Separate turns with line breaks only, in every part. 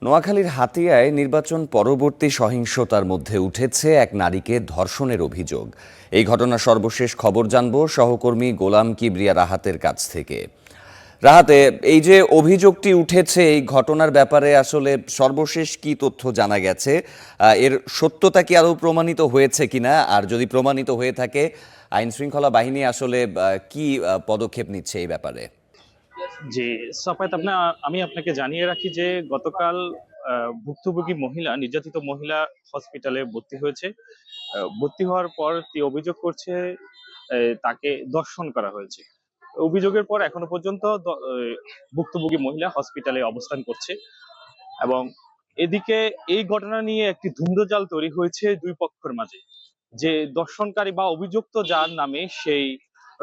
নোয়াখালীর হাতিয়ায় নির্বাচন পরবর্তী সহিংসতার মধ্যে উঠেছে এক নারীকে ধর্ষণের অভিযোগ। এই ঘটনার সর্বশেষ খবর জানব সহকর্মী গোলাম কিবরিয়া রাহাতের কাছ থেকে। রাহাতে, এই যে অভিযোগটি উঠেছে এই ঘটনার ব্যাপারে আসলে সর্বশেষ কি তথ্য জানা গেছে? এর সত্যতা কি আদৌ প্রমাণিত হয়েছে কিনা, আর যদি প্রমাণিত হয়ে থাকে আইন শৃঙ্খলা বাহিনী আসলে কি পদক্ষেপ নিচ্ছে এই ব্যাপারে?
জি, সাফায়েত, আমি আপনাকে জানিয়ে রাখি যে গতকাল ভুক্তভোগী মহিলা, নির্যাতিত মহিলা হসপিটালে ভর্তি হয়েছে। ভর্তি হওয়ার পর তিনি অভিযোগ করছে তাকে ধর্ষণ করা হয়েছে। অভিযোগের পর এখনো পর্যন্ত ভুক্তভোগী মহিলা হসপিটালে অবস্থান করছে এবং এদিকে এই ঘটনা নিয়ে একটি ধূম্রজাল তৈরি হয়েছে দুই পক্ষের মাঝে। যে দর্শনকারী বা অভিযুক্ত যার নামে সেই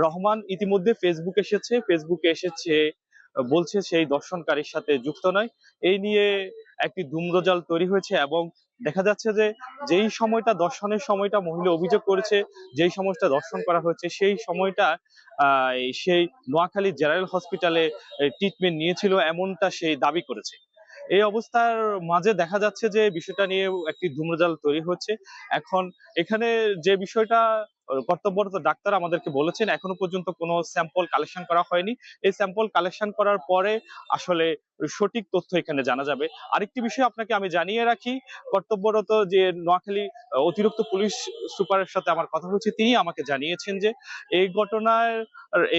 রহমান ইতিমধ্যে ফেসবুকে এসেছে, বলছে সেই দর্শনকারীর সাথে যুক্ত নয়। এই নিয়ে একটি ধূম্রজাল তৈরি হয়েছে এবং দেখা যাচ্ছে যে যেই সময়টা দর্শনের সময়টা মহিলা অভিযোগ করেছে, যেই সময়টা দর্শন করা হয়েছে সেই সময়টা সেই নোয়াখালী জেনারেল হসপিটালে ট্রিটমেন্ট নিয়েছিল, এমনটা সেই দাবি করেছে। এই অবস্থার মাঝে দেখা যাচ্ছে যে বিষয়টা নিয়ে একটি ধূম্রজাল তৈরি হচ্ছে। এখন এখানে যে বিষয়টা কর্তব্যরত ডাক্তার আমাদেরকে বলেছেন, এখনো পর্যন্ত কোনো স্যাম্পল কালেকশন করা হয়নি। এই স্যাম্পল কালেকশন করার পরে আসলে সঠিক তথ্য এখানে জানা যাবে। আরেকটি বিষয় আপনাকে আমি জানিয়ে রাখি, কর্তব্যরত যে নোয়াখালী অতিরিক্ত পুলিশ সুপারের সাথে আমার কথা হয়েছে, তিনি আমাকে জানিয়েছেন যে এই ঘটনায়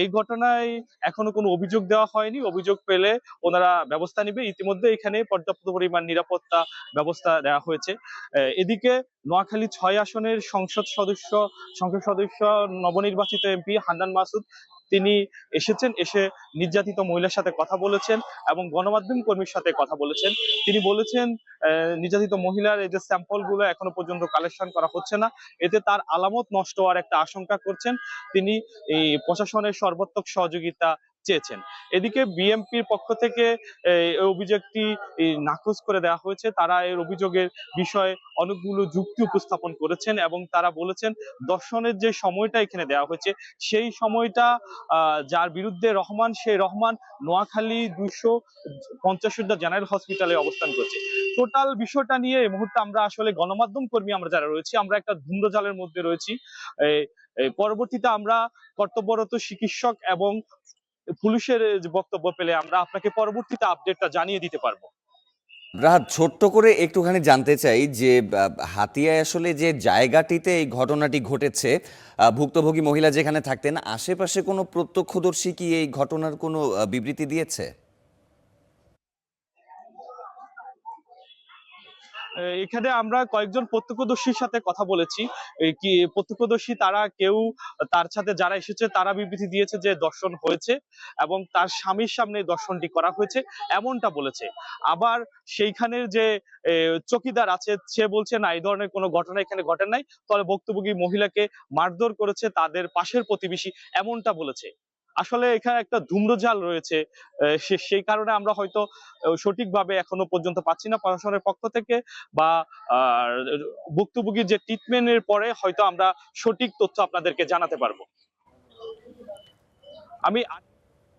এই ঘটনায় এখনো কোনো অভিযোগ দেওয়া হয়নি। অভিযোগ পেলে ওনারা ব্যবস্থা নিবে। ইতিমধ্যে এখানে পর্যাপ্ত পরিমাণ নিরাপত্তা ব্যবস্থা দেওয়া হয়েছে। এদিকে নোয়াখালী ৬ আসনের সংসদ সদস্য নবনির্বাচিত এমপি হান্নান মাসুদ, তিনি এসে নির্যাতিত মহিলার সাথে কথা বলেছেন এবং গণমাধ্যম কর্মীর সাথে কথা বলেছেন। তিনি বলেছেন নির্যাতিত মহিলার এই যে স্যাম্পল গুলো এখনো পর্যন্ত কালেকশন করা হচ্ছে না, এতে তার আলামত নষ্ট হওয়ার একটা আশঙ্কা করছেন। তিনি এই প্রশাসনের সর্বাত্মক সহযোগিতা চেয়েছেন। এদিকে বিএনপির পক্ষ থেকে এই অভিযোগটি নাকচ করে দেওয়া হয়েছে। তারা এর অভিযোগের বিষয়ে অনেকগুলো যুক্তি উপস্থাপন করেছেন এবং তারা বলেছেন দর্শনের যে সময়টা এখানে দেওয়া হয়েছে সেই সময়টা যার বিরুদ্ধে রহমান, সেই রহমান নোয়াখালী 250 জেনারেল হসপিটালে অবস্থান করছে। টোটাল বিষয়টা নিয়ে এই মুহূর্তে আমরা আসলে গণমাধ্যম কর্মী আমরা যারা রয়েছি, আমরা একটা ধূম্রজালের মধ্যে রয়েছি। পরবর্তীতে আমরা কর্তব্যরত চিকিৎসক এবং পুলিশের যে বক্তব্য পেলে আমরা আপনাকে পরবর্তীতে আপডেটটা জানিয়ে দিতে পারবো।
রাহাত, ছোট্ট করে একটুখানি জানতে চাই যে হাতিয়ায় আসলে যে জায়গাটিতে এই ঘটনাটি ঘটেছে, ভুক্তভোগী মহিলা যেখানে থাকতেন, আশেপাশে কোনো প্রত্যক্ষদর্শী কি এই ঘটনার কোনো বিবৃতি দিয়েছে?
এখানে আমরা কয়েকজন প্রত্যক্ষদর্শীর সাথে কথা বলেছি। কি প্রত্যক্ষদর্শী তারা কেউ, তার সাথে যারা এসেছে তারা বিবৃতি দিয়েছে যে দর্শন হয়েছে এবং তার স্বামীর সামনে দর্শনটি করা হয়েছে, এমনটা বলেছে। আবার সেইখানের যে চৌকিদার আছে সে বলছে না, এই ধরনের কোনো ঘটনা এখানে ঘটে নাই, তবে ভুক্তভোগী মহিলাকে মারধর করেছে তাদের পাশের প্রতিবেশী, এমনটা বলেছে। আসলে এখানে একটা ধূম্রজাল রয়েছে, সেই কারণে আমরা হয়তো সঠিকভাবে এখনো পর্যন্ত পাচ্ছি না প্রশাসনের পক্ষ থেকে, বা ভুক্তভোগীর যে ট্রিটমেন্টের পরে হয়তো আমরা সঠিক তথ্য আপনাদেরকে জানাতে পারবো। আমি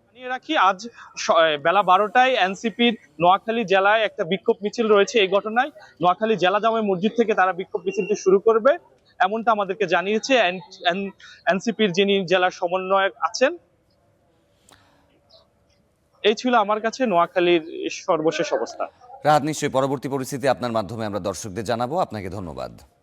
জানিয়ে রাখি, আজ বেলা 12টায় এনসিপির নোয়াখালী জেলায় একটা বিক্ষোভ মিছিল রয়েছে। এই ঘটনায় নোয়াখালী জেলা জামে মসজিদ থেকে তারা বিক্ষোভ মিছিলটি শুরু করবে, এমনটা আমাদেরকে জানিয়েছে এনসিপির যিনি জেলার সমন্বয়ক আছেন। এই ছিল আমার কাছে নোয়াখালীর সর্বশেষ অবস্থা।
রাহাত, নিশ্চয়ই পরবর্তী পরিস্থিতি আপনার মাধ্যমে আমরা দর্শকদের জানাবো। আপনাকে ধন্যবাদ।